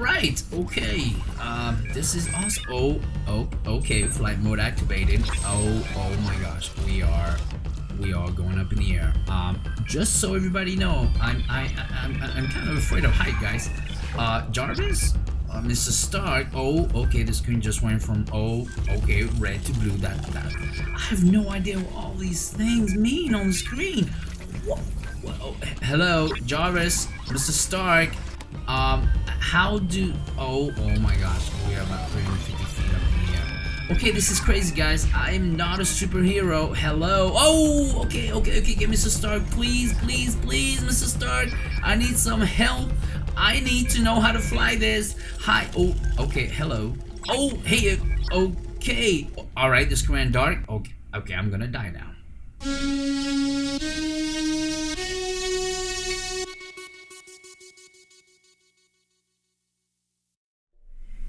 right, okay. This is awesome. Okay. Flight mode activated. Oh my gosh, we are going up in the air. Just so everybody know, I'm kind of afraid of height, guys. Jarvis, Mr. Stark. Oh, okay. The screen just went from okay, red to blue. That I have no idea what all these things mean on the screen. What? Oh, hello, Jarvis, Mr. Stark. How do? Oh my gosh, we are about 350 feet up in the air. Okay, this is crazy, guys. I am not a superhero. Hello. Oh, okay. Get Mr. Stark, please, Mr. Stark. I need some help. I need to know how to fly this. Hi. Oh, okay. Hello. Oh, hey. Okay. All right. The screen went dark. Okay. I'm gonna die now.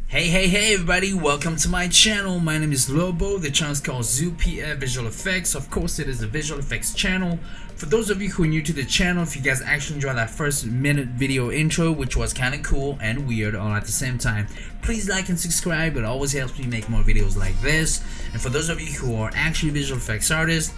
Hey everybody, welcome to my channel. My name is Lobo. The channel is called ZooPF Visual Effects. Of course, it is a visual effects channel. For those of you who are new to the channel, if you guys actually enjoyed that first minute video intro, which was kind of cool and weird all at the same time, please like and subscribe. It always helps me make more videos like this. And for those of you who are actually visual effects artists,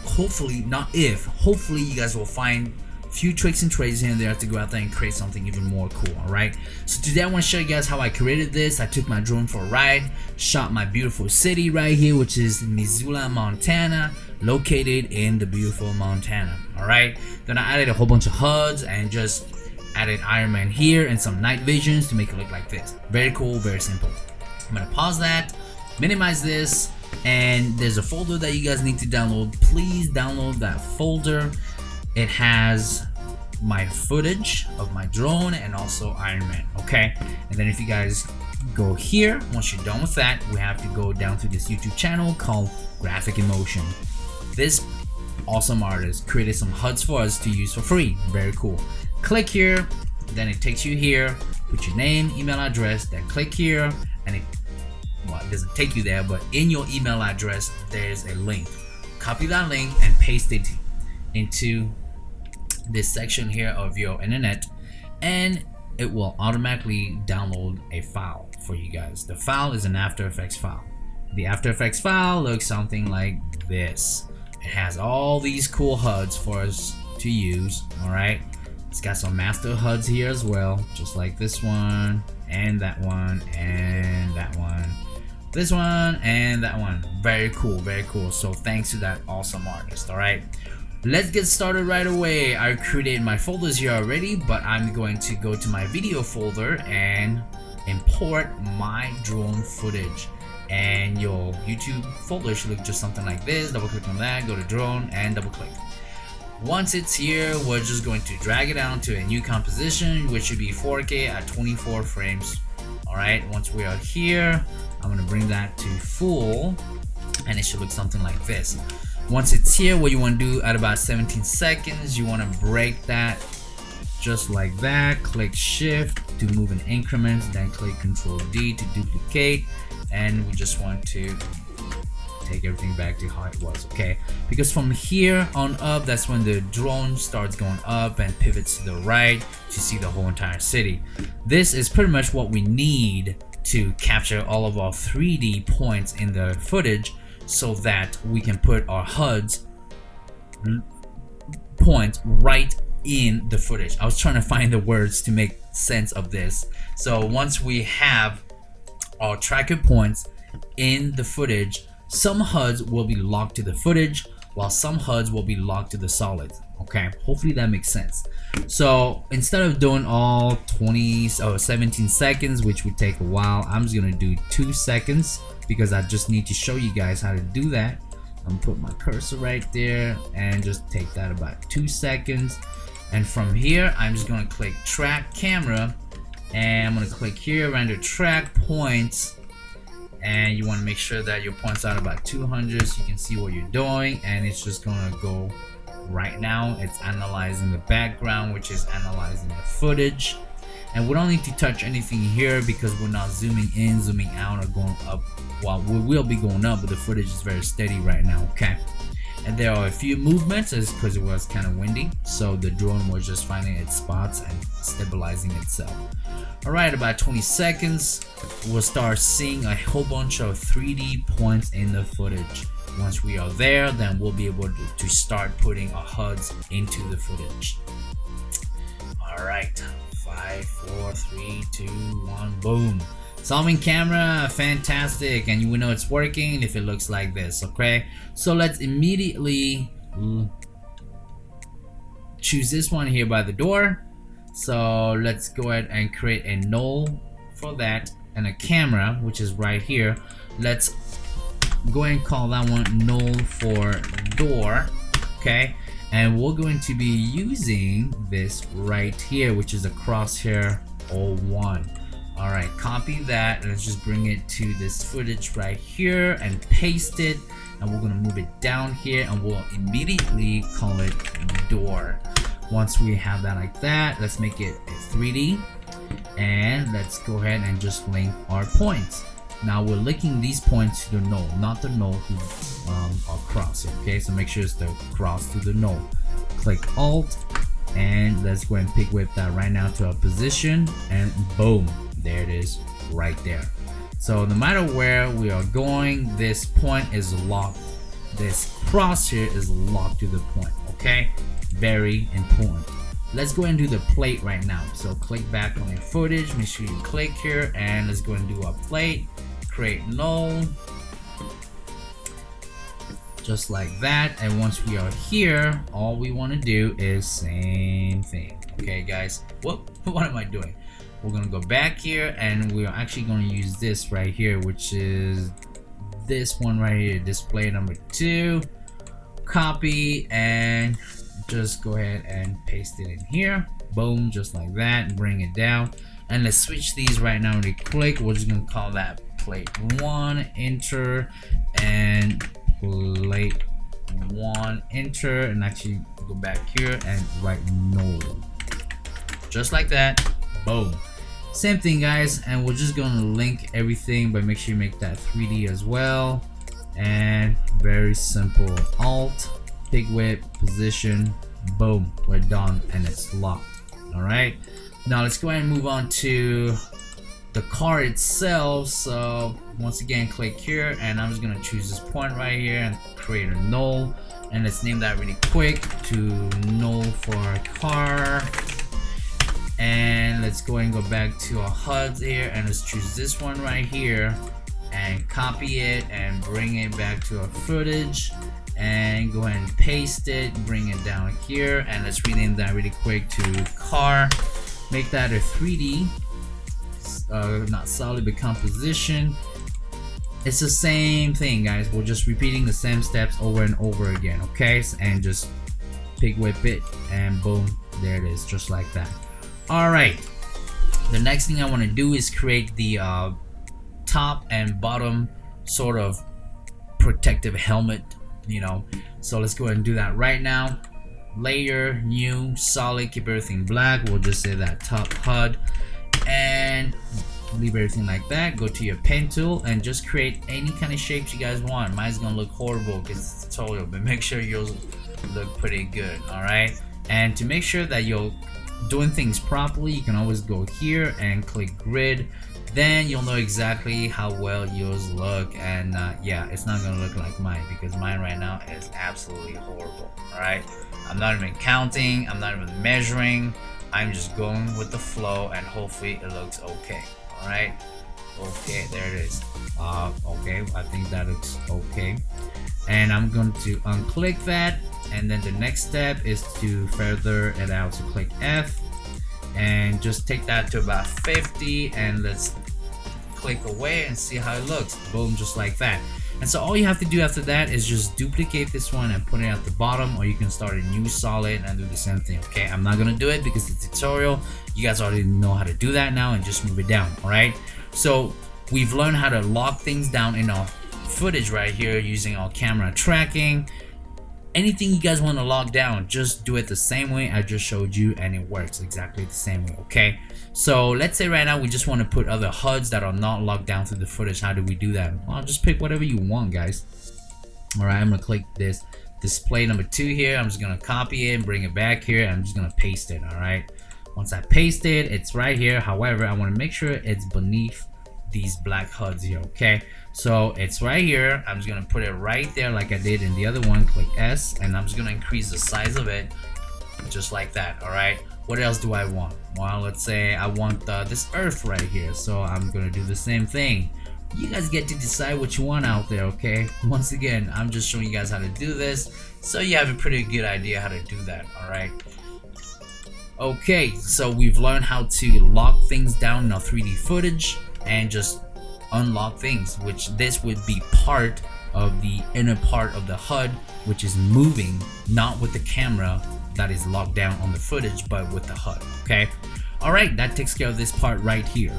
hopefully you guys will find few tricks and trades here and there to go out there and create something even more cool. Alright, so today I want to show you guys how I created this. I took my drone for a ride, shot my beautiful city right here, which is Missoula, Montana, located in the beautiful Montana. Alright, then I added a whole bunch of HUDs and just added Ironman here and some night visions to make it look like this. Very cool, very simple. I'm gonna pause that, minimize this, and there's a folder that you guys need to download. Please download that folder. It has my footage of my drone and also Ironman, okay? And then if you guys go here, once you're done with that, we have to go down to this YouTube channel called Graphic Emotion. This awesome artist created some HUDs for us to use for free. Very cool. Click here, then it takes you here, put your name, email address, then click here, and it doesn't take you there, but in your email address, there's a link. Copy that link and paste it into this section here of your internet, and it will automatically download a file for you guys. The file is an After Effects file. The After Effects file looks something like this. It has all these cool HUDs for us to use. Alright, it's got some master HUDs here as well, just like this one and that one and that one, this one and that one. Very cool, very cool. So thanks to that awesome artist. Alright, let's get started right away. I created my folders here already, but I'm going to go to my video folder and import my drone footage. And your YouTube folder should look just something like this. Double click on that, go to drone and double click. Once it's here, we're just going to drag it down to a new composition, which should be 4K at 24 frames. Alright, once we are here, I'm gonna bring that to full and it should look something like this. Once it's here, what you want to do at about 17 seconds, you want to break that just like that. Click shift to move in increments, then click Control D to duplicate, and we just want to take everything back to how it was, okay? Because from here on up, that's when the drone starts going up and pivots to the right to see the whole entire city. This is pretty much what we need to capture all of our 3D points in the footage, so that we can put our HUDs points right in the footage. I was trying to find the words to make sense of this. So once we have our tracker points in the footage, some HUDs will be locked to the footage while some HUDs will be locked to the solid. Okay, hopefully that makes sense. So instead of doing all 17 seconds, which would take a while, I'm just gonna do 2 seconds because I just need to show you guys how to do that. I'm gonna put my cursor right there and just take that about 2 seconds. And from here, I'm just gonna click track camera and I'm gonna click here under track points, and you want to make sure that your points are about 200 so you can see what you're doing, and it's just gonna go right now. It's analyzing the background, which is analyzing the footage, and we don't need to touch anything here because we're not zooming in, zooming out, or going up. Well, we will be going up, but the footage is very steady right now. Okay, And there are a few movements because it was kind of windy, so the drone was just finding its spots and stabilizing itself. Alright, about 20 seconds, we'll start seeing a whole bunch of 3D points in the footage. Once we are there, then we'll be able to start putting our HUDs into the footage. Alright, 5, 4, 3, 2, 1, boom. Solving camera, fantastic, and we know it's working if it looks like this. Okay, so let's immediately choose this one here by the door. So let's go ahead and create a null for that, and a camera, which is right here. Let's go ahead and call that one null for door. Okay, and we're going to be using this right here, which is a crosshair 01. Alright, copy that, and let's just bring it to this footage right here and paste it, and we're gonna move it down here, and we'll immediately call it door. Once we have that like that, let's make it a 3D, and let's go ahead and just link our points. Now we're linking these points to the null, not the null to our cross. Okay, so make sure it's the cross to the null. Click Alt, and let's go ahead and pick whip that right now to our position, and boom, there it is right there. So no matter where we are going, this point is locked. This cross here is locked to the point. Okay, very important. Let's go ahead and do the plate right now. So click back on your footage, make sure you click here, and let's go ahead and do our plate. Create null, just like that. And once we are here, all we want to do is same thing. Okay guys, what am I doing? We're gonna go back here, and we're actually going to use this right here, which is this one right here, display number 2. Copy, and just go ahead and paste it in here. Boom, just like that, and bring it down. And let's switch these right now really quick. We're just gonna call that plate 1, enter, and plate 1, enter, and actually go back here and write null, just like that. Boom. Same thing guys, and we're just gonna link everything, but make sure you make that 3D as well. And very simple, Alt, pick whip, position, boom, we're done, and it's locked. All right, now let's go ahead and move on to the car itself. So once again, click here, and I'm just gonna choose this point right here and create a null, and let's name that really quick to null for car. And let's go ahead and go back to our HUDs here, and let's choose this one right here and copy it and bring it back to our footage, and go ahead and paste it, bring it down here, and let's rename that really quick to car. Make that a 3D, not solid but composition. It's the same thing guys, we're just repeating the same steps over and over again. Okay, and just pick whip it, and boom, there it is, just like that. Alright, the next thing I want to do is create the top and bottom sort of protective helmet, you know. So let's go ahead and do that right now. Layer, new, solid, keep everything black. We'll just say that top HUD, and leave everything like that. Go to your pen tool and just create any kind of shapes you guys want. Mine's gonna look horrible because it's a tutorial, but make sure yours look pretty good. Alright, and to make sure that you're doing things properly, you can always go here and click grid. Then you'll know exactly how well yours look, and yeah, it's not gonna look like mine because mine right now is absolutely horrible. Alright, I'm not even counting, I'm not even measuring, I'm just going with the flow, and hopefully it looks okay. Alright, okay, there it is. Okay, I think that looks okay, and I'm going to unclick that. And then the next step is to feather it out. So click F and just take that to about 50, and let's click away and see how it looks. Boom, just like that. And so all you have to do after that is just duplicate this one and put it at the bottom, or you can start a new solid and do the same thing. Okay, I'm not gonna do it because it's a tutorial. You guys already know how to do that now, and just move it down. All right, so we've learned how to lock things down in our footage right here using our camera tracking. Anything you guys want to lock down, just do it the same way I just showed you, and it works exactly the same way. Okay, so let's say right now we just want to put other HUDs that are not locked down to the footage. How do we do that? Well, just pick whatever you want, guys. All right, I'm gonna click this display number 2 here. I'm just gonna copy it and bring it back here. I'm just gonna paste it. All right, once I paste it, it's right here. However, I want to make sure it's beneath these black HUDs here. Okay, so it's right here. I'm just gonna put it right there like I did in the other one. Click S, and I'm just gonna increase the size of it just like that. All right, what else do I want? Well, let's say I want this earth right here, so I'm gonna do the same thing. You guys get to decide what you want out there. Okay, once again, I'm just showing you guys how to do this so you have a pretty good idea how to do that. All right, okay, so we've learned how to lock things down in our 3D footage and just unlock things, which this would be part of the inner part of the HUD, which is moving, not with the camera that is locked down on the footage, but with the HUD. Okay, all right, that takes care of this part right here.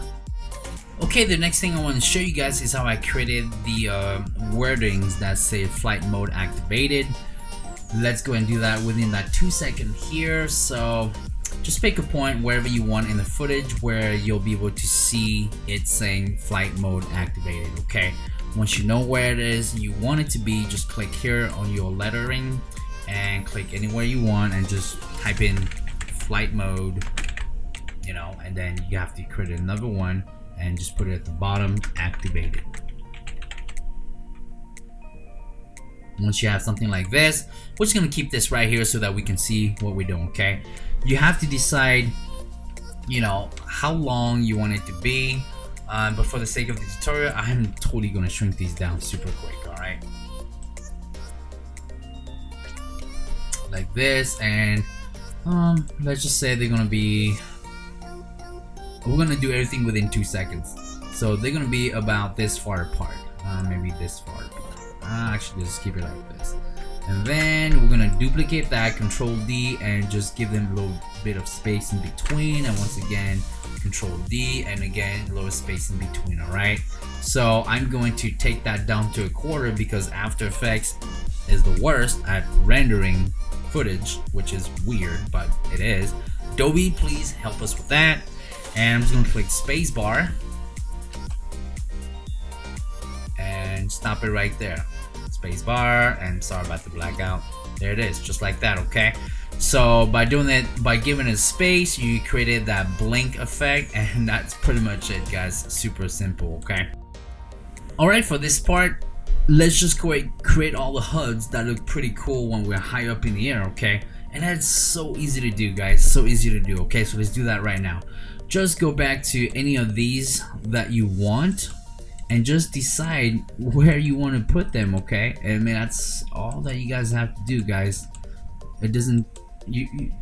Okay, the next thing I want to show you guys is how I created the wordings that say flight mode activated. Let's go and do that within that 2 seconds here. So just pick a point wherever you want in the footage where you'll be able to see it saying flight mode activated. Okay, once you know where it is you want it to be, just click here on your lettering and click anywhere you want and just type in flight mode, you know, and then you have to create another one and just put it at the bottom, activated. Once you have something like this, we're just gonna keep this right here so that we can see what we're doing. Okay, you have to decide, you know, how long you want it to be, but for the sake of the tutorial, I'm totally gonna shrink these down super quick. All right, like this, and let's just say they're gonna be, we're gonna do everything within 2 seconds, so they're gonna be about this far apart, maybe this far apart. Actually, just keep it like this, and then we're gonna duplicate that, Control D, and just give them a little bit of space in between, and once again Control D, and again a little space in between. All right, so I'm going to take that down to 1/4 because After Effects is the worst at rendering footage, which is weird, but it is. Adobe, please help us with that. And I'm just gonna click spacebar and stop it right there. Spacebar, and sorry about the blackout. There it is, just like that. Okay, so by doing it, by giving it space, you created that blink effect, and that's pretty much it, guys. Super simple. Okay, all right, for this part, let's just create all the HUDs that look pretty cool when we're high up in the air. Okay, and that's so easy to do, guys, so easy to do. Okay, so let's do that right now. Just go back to any of these that you want and just decide where you want to put them. Okay, I mean, that's all that you guys have to do, guys. It doesn't,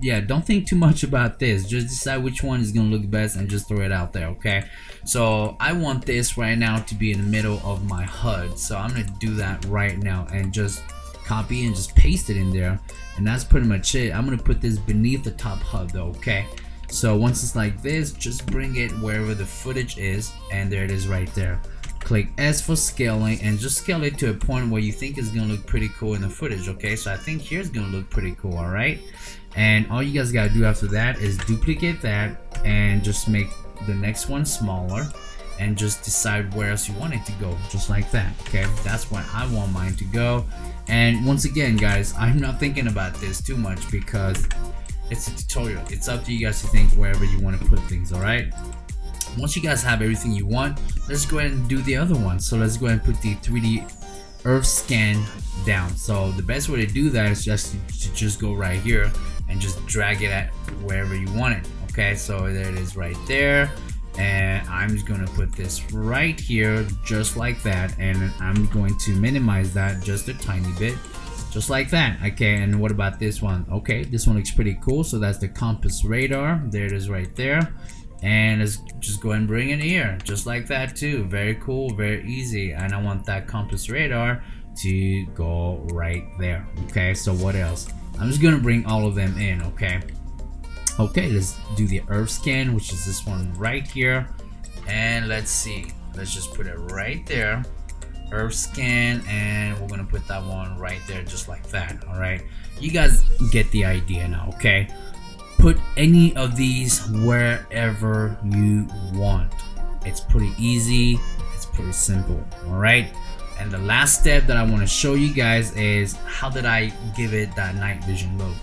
yeah, don't think too much about this. Just decide which one is gonna look best and just throw it out there. Okay, so I want this right now to be in the middle of my HUD, so I'm gonna do that right now and just copy and just paste it in there, and that's pretty much it. I'm gonna put this beneath the top HUD though. Okay, so once it's like this, just bring it wherever the footage is, and there it is right there. Click S for scaling and just scale it to a point where you think it's gonna look pretty cool in the footage. Okay, so I think here's gonna look pretty cool. All right, and all you guys gotta do after that is duplicate that and just make the next one smaller and just decide where else you want it to go, just like that. Okay, that's where I want mine to go. And once again, guys, I'm not thinking about this too much because it's a tutorial. It's up to you guys to think wherever you want to put things. All right, once you guys have everything you want, let's go ahead and do the other one. So let's go ahead and put the 3D earth scan down. So the best way to do that is just to just go right here and just drag it at wherever you want it. Okay, so there it is right there, and I'm just gonna put this right here just like that, and I'm going to minimize that just a tiny bit, just like that. Okay, and what about this one? Okay, this one looks pretty cool. So that's the compass radar. There it is right there, and let's just go and bring it here just like that too. Very cool, very easy. And I want that compass radar to go right there. Okay, so what else? I'm just gonna bring all of them in. Okay, let's do the earth scan, which is this one right here, and let's see, let's just put it right there, earth scan, and we're gonna put that one right there just like that. All right, you guys get the idea now. Okay, put any of these wherever you want. It's pretty easy, it's pretty simple. All right, And the last step that I want to show you guys is how did I give it that night vision look.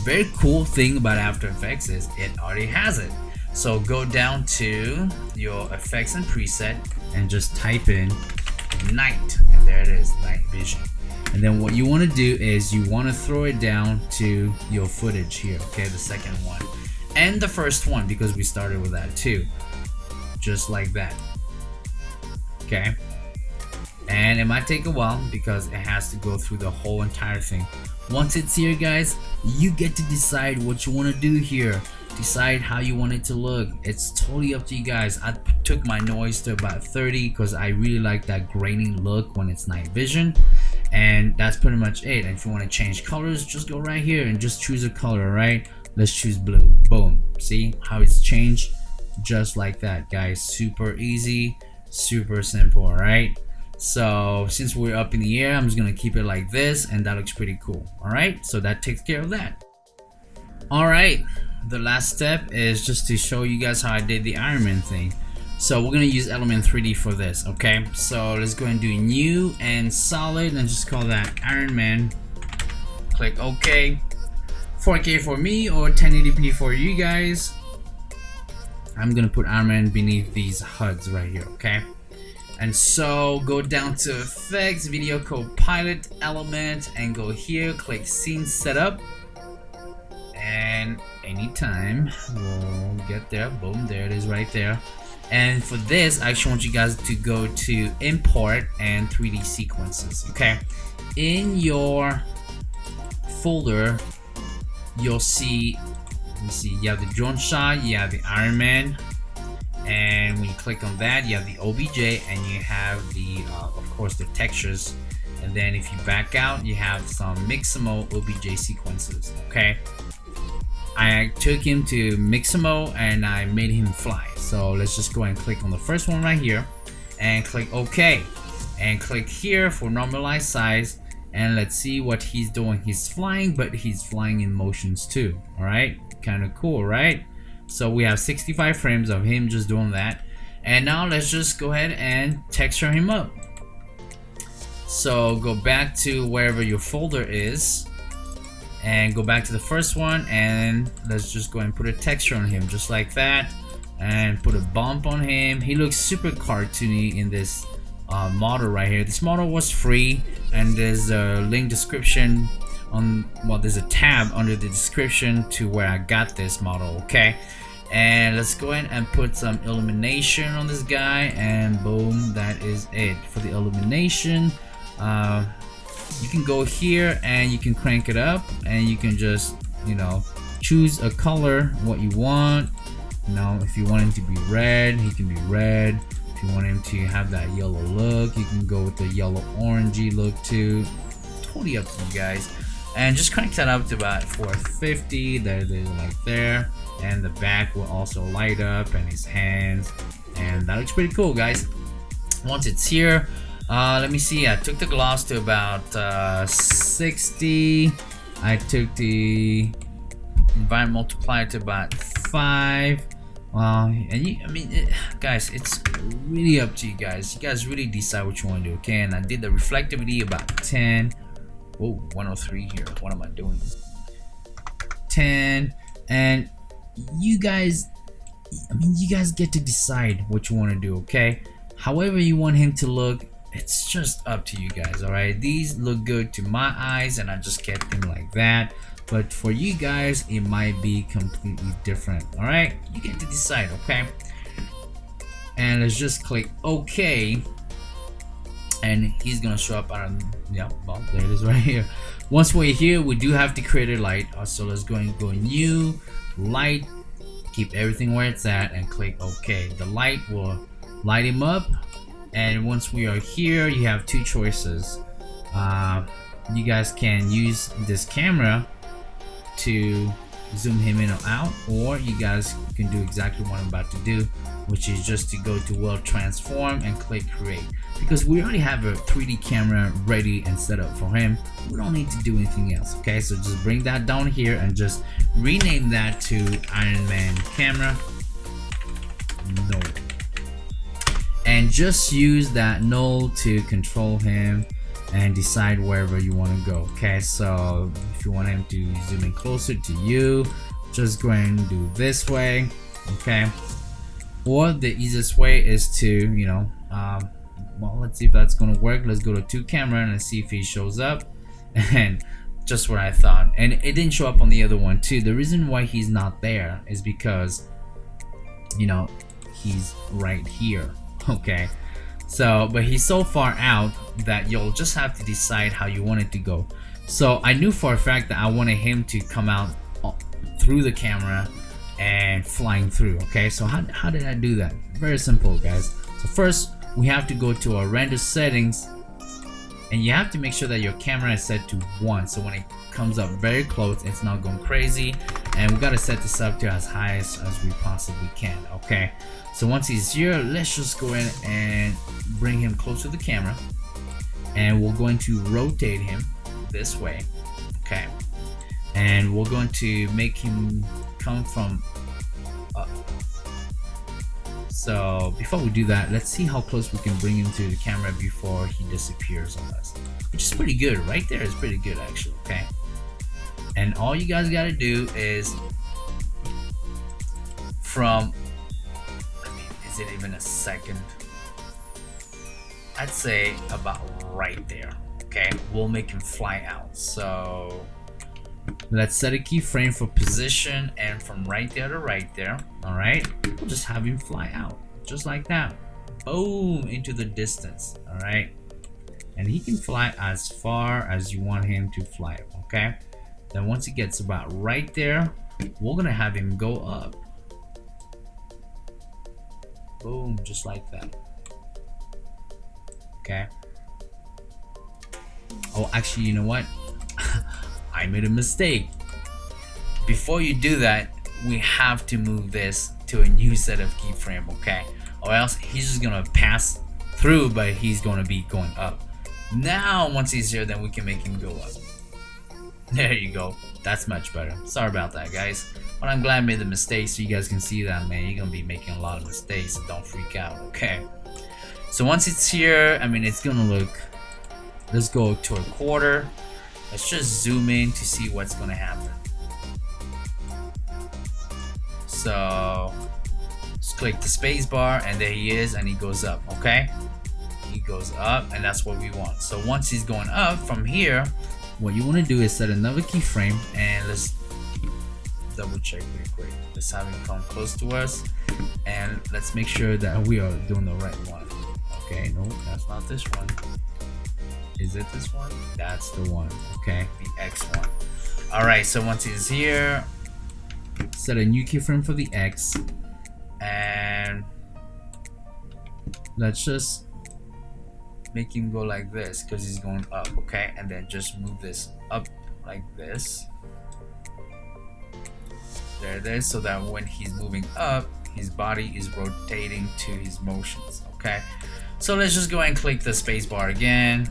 Very cool thing about After Effects is it already has it. So go down to your effects and preset and just type in night, and there it is, night vision. And then what you want to do is you want to throw it down to your footage here, okay, the second one and the first one, because we started with that too, just like that, okay. And it might take a while because it has to go through the whole entire thing. Once it's here, guys, you get to decide what you want to do here. Decide how you want it to look. It's totally up to you guys. I took my noise to about 30 because I really like that graining look when it's night vision. And that's pretty much it. And if you want to change colors, just go right here and just choose a color, right? Let's choose blue. Boom. See how it's changed? Just like that, guys. Super easy, super simple, all right? So since we're up in the air, I'm just gonna keep it like this, and that looks pretty cool. All right, so that takes care of that. All right, the last step is just to show you guys how I did the Ironman thing. So we're gonna use Element 3D for this, okay? So let's go and do new and solid and just call that Ironman. Click OK. 4K for me or 1080p for you guys. I'm gonna put Ironman beneath these Huds right here, okay? And so go down to effects, video Copilot, element, and go here, click scene setup, and anytime we'll get there. Boom, there it is right there. And for this, I actually want you guys to go to import and 3D sequences, okay? In your folder, you'll see, let me see, you have the drone shot, you have the Ironman, and when you click on that, you have the OBJ, and you have the of course the textures. And then if you back out, you have some Mixamo OBJ sequences, okay? I took him to Mixamo and I made him fly. So let's just go and click on the first one right here and click OK, and click here for normalize size, and let's see what he's doing. He's flying, but he's flying in motions too. All right, kind of cool, right? So we have 65 frames of him just doing that. And now let's just go ahead and texture him up. So go back to wherever your folder is and go back to the first one, and let's just go and put a texture on him just like that, and put a bump on him. He looks super cartoony in this model right here. This model was free, and there's a link description on, well, there's a tab under the description to where I got this model, okay? And let's go ahead and put some illumination on this guy, and boom, that is it for the illumination. You can go here and you can crank it up, and you can just, you know, choose a color what you want. Now if you want him to be red, he can be red. If you want him to have that yellow look, you can go with the yellow orangey look too. Totally up to you guys. And just crank that up to about 450. There it is, like there. And the back will also light up, and his hands, and that looks pretty cool, guys. Once it's here, let me see. I took the gloss to about 60. I took the environment multiplier to about 5. And you, I mean, guys, it's really up to you guys. You guys really decide what you want to do, okay? And I did the reflectivity about 10. Oh, 103 here. What am I doing? 10. And you guys, I mean, you guys get to decide what you want to do, okay? However you want him to look, it's just up to you guys, all right? These look good to my eyes, and I just kept them like that. But for you guys, it might be completely different, all right? You get to decide, okay? And let's just click OK, and he's gonna show up on, yeah, well, there it is right here. Once we're here, we do have to create a light. So let's go and go new light, keep everything where it's at, and click OK. The light will light him up. And once we are here, you have two choices. You guys can use this camera to zoom him in or out, or you guys can do exactly what I'm about to do, which is just to go to World Transform and click create, because we already have a 3D camera ready and set up for him. We don't need to do anything else, okay? So just bring that down here and just rename that to Ironman camera. No. And and just use that null to control him and decide wherever you want to go. Okay, so if you want him to zoom in closer to you, just go ahead and do this way. Okay, or the easiest way is to, you know, well, let's see if that's gonna work. Let's go to 2 camera and see if he shows up. And just what I thought, and it didn't show up on the other one too. The reason why he's not there is because, you know, he's right here. Okay, so but he's so far out that you'll just have to decide how you want it to go. So I knew for a fact that I wanted him to come out through the camera and flying through. Okay, so how did I do that? Very simple, guys. So first we have to go to our render settings, and you have to make sure that your camera is set to 1, so when it comes up very close, it's not going crazy. And we got to set this up to as high as we possibly can. Okay, so once he's here, let's just go in and bring him close to the camera, and we're going to rotate him this way. Okay, and we're going to make him come from up. So before we do that, let's see how close we can bring him to the camera before he disappears on us, which is pretty good. Right there is pretty good actually. Okay, and all you guys got to do is from, I mean, is it even a second? I'd say about right there. Okay, we'll make him fly out. So let's set a keyframe for position, and from right there to right there. All right, we'll just have him fly out just like that. Boom, into the distance. All right, and he can fly as far as you want him to fly. Okay, then once he gets about right there, we're gonna have him go up. Boom, just like that. Okay. Oh, actually, you know what? I made a mistake. Before you do that, we have to move this to a new set of keyframe, okay? Or else he's just gonna pass through, but he's gonna be going up. Now, once he's here, then we can make him go up. There you go. That's much better. Sorry about that, guys. But I'm glad I made the mistake so you guys can see that, man. You're gonna be making a lot of mistakes, so don't freak out, okay? So once it's here, I mean, it's gonna look, let's go to a quarter. Let's just zoom in to see what's gonna happen. So just click the space bar, and there he is, and he goes up. Okay, he goes up, and that's what we want. So once he's going up from here, what you want to do is set another keyframe, and let's double check real quick. Let's have him come close to us, and let's make sure that we are doing the right one. Okay, no, that's not this one. Is it this one? That's the one. Okay, the X one. All right, so once he's here, set a new keyframe for the X, and let's just make him go like this because he's going up. Okay, and then just move this up like this. There it is, so that when he's moving up, his body is rotating to his motions. Okay, so let's just go ahead and click the space bar again.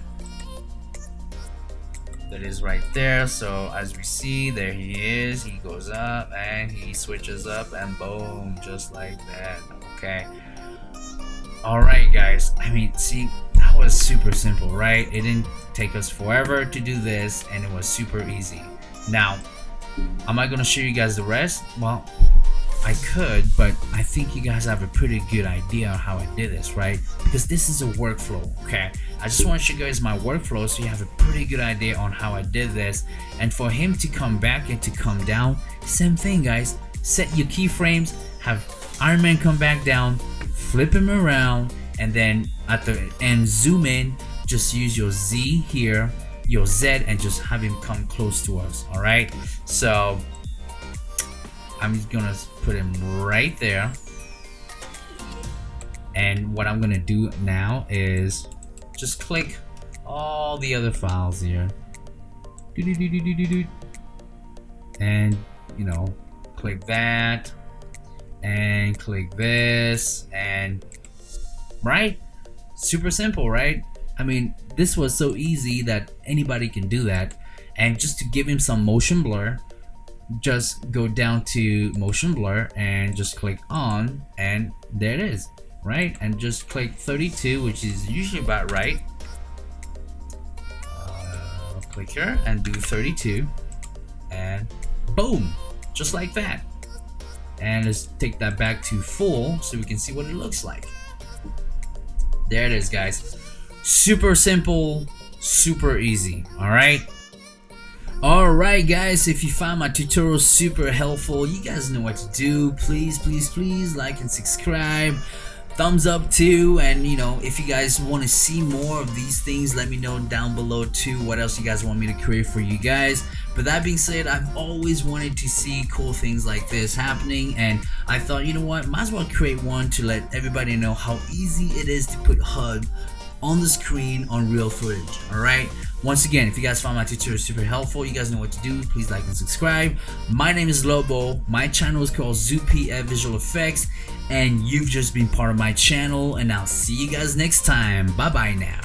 That is right there. So as we see, there he is. He goes up and he switches up, and boom, just like that. Okay, all right, guys, I mean, see, that was super simple, right? It didn't take us forever to do this, and it was super easy. Now, am I gonna show you guys the rest? Well, I could, but I think you guys have a pretty good idea on how I did this, right? Because this is a workflow. Okay, I just want to show you guys my workflow so you have a pretty good idea on how I did this. And for him to come back and to come down, same thing, guys. Set your keyframes, have Ironman come back down, flip him around, and then at the end zoom in. Just use your Z here, your Z, and just have him come close to us. All right, so I'm gonna put him right there, and what I'm gonna do now is just click all the other files here, and you know, click that and click this, and right, super simple, right? I mean, this was so easy that anybody can do that. And just to give him some motion blur, just go down to motion blur and just click on, and there it is. right? And just click 32, which is usually about right. Click here and do 32, and boom, just like that. And let's take that back to full so we can see what it looks like. There it is, guys. Super simple, super easy. Alright guys, if you found my tutorial super helpful, you guys know what to do. Please like and subscribe. Thumbs up too, and you know, if you guys want to see more of these things, let me know down below too what else you guys want me to create for you guys. But that being said, I've always wanted to see cool things like this happening, and I thought, you know what, might as well create one to let everybody know how easy it is to put HUD on the screen on real footage. Alright, once again, if you guys found my tutorial super helpful, you guys know what to do. Please like and subscribe. My name is Lobo. My channel is called ZooPF Visual Effects, and you've just been part of my channel, and I'll see you guys next time. Bye bye now.